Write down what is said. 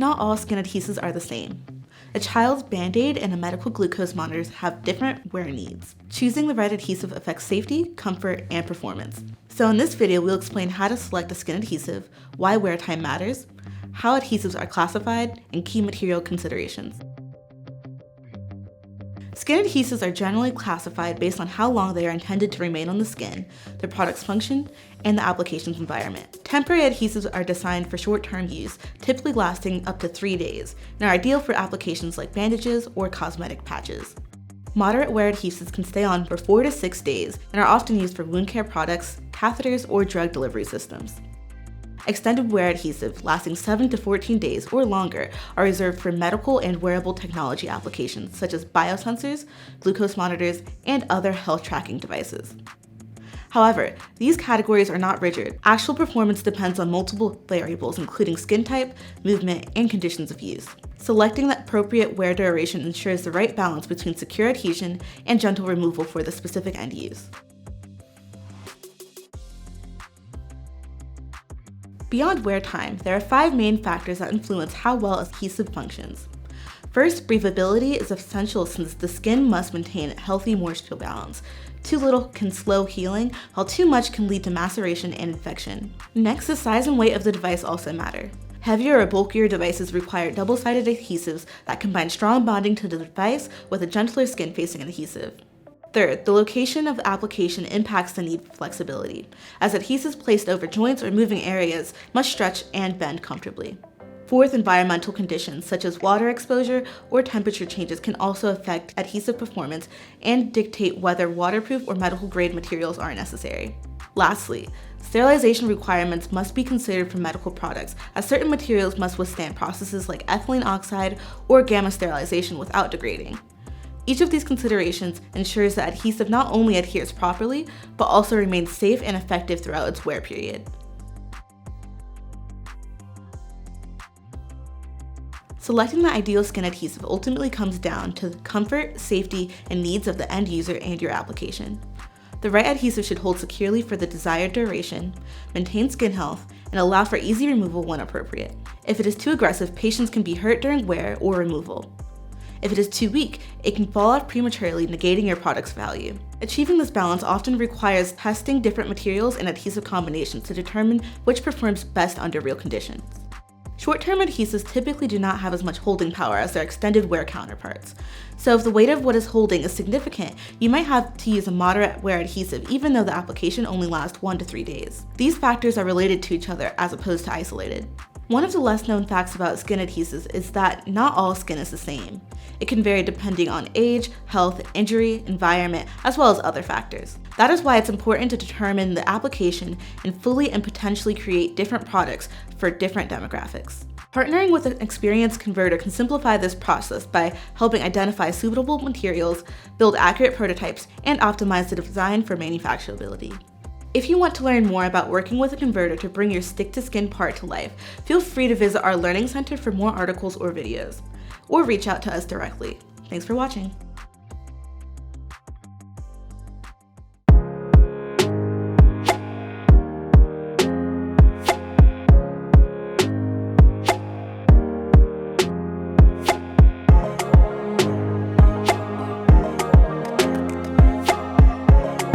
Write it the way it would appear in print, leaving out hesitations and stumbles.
Not all skin adhesives are the same. A child's Band-Aid and a medical glucose monitor have different wear needs. Choosing the right adhesive affects safety, comfort, and performance. So in this video, we'll explain how to select a skin adhesive, why wear time matters, how adhesives are classified, and key material considerations. Skin adhesives are generally classified based on how long they are intended to remain on the skin, the product's function, and the application's environment. Temporary adhesives are designed for short-term use, typically lasting up to 3 days, and are ideal for applications like bandages or cosmetic patches. Moderate wear adhesives can stay on for 4 to 6 days and are often used for wound care products, catheters, or drug delivery systems. Extended wear adhesive, lasting 7 to 14 days or longer, are reserved for medical and wearable technology applications such as biosensors, glucose monitors, and other health tracking devices. However, these categories are not rigid. Actual performance depends on multiple variables, including skin type, movement, and conditions of use. Selecting the appropriate wear duration ensures the right balance between secure adhesion and gentle removal for the specific end use. Beyond wear time, there are 5 main factors that influence how well adhesive functions. First, breathability is essential since the skin must maintain a healthy moisture balance. Too little can slow healing, while too much can lead to maceration and infection. Next, the size and weight of the device also matter. Heavier or bulkier devices require double-sided adhesives that combine strong bonding to the device with a gentler skin-facing adhesive. Third, the location of the application impacts the need for flexibility, as adhesives placed over joints or moving areas must stretch and bend comfortably. Fourth, environmental conditions such as water exposure or temperature changes can also affect adhesive performance and dictate whether waterproof or medical grade materials are necessary. Lastly, sterilization requirements must be considered for medical products, as certain materials must withstand processes like ethylene oxide or gamma sterilization without degrading. Each of these considerations ensures that adhesive not only adheres properly, but also remains safe and effective throughout its wear period. Selecting the ideal skin adhesive ultimately comes down to the comfort, safety, and needs of the end user and your application. The right adhesive should hold securely for the desired duration, maintain skin health, and allow for easy removal when appropriate. If it is too aggressive, patients can be hurt during wear or removal. If it is too weak, it can fall off prematurely, negating your product's value. Achieving this balance often requires testing different materials and adhesive combinations to determine which performs best under real conditions. Short-term adhesives typically do not have as much holding power as their extended wear counterparts. So if the weight of what is holding is significant, you might have to use a moderate wear adhesive even though the application only lasts 1 to 3 days. These factors are related to each other as opposed to isolated. One of the less known facts about skin adhesives is that not all skin is the same. It can vary depending on age, health, injury, environment, as well as other factors. That is why it's important to determine the application and fully and potentially create different products for different demographics. Partnering with an experienced converter can simplify this process by helping identify suitable materials, build accurate prototypes, and optimize the design for manufacturability. If you want to learn more about working with a converter to bring your stick-to-skin part to life, feel free to visit our Learning Center for more articles or videos, or reach out to us directly. Thanks for watching.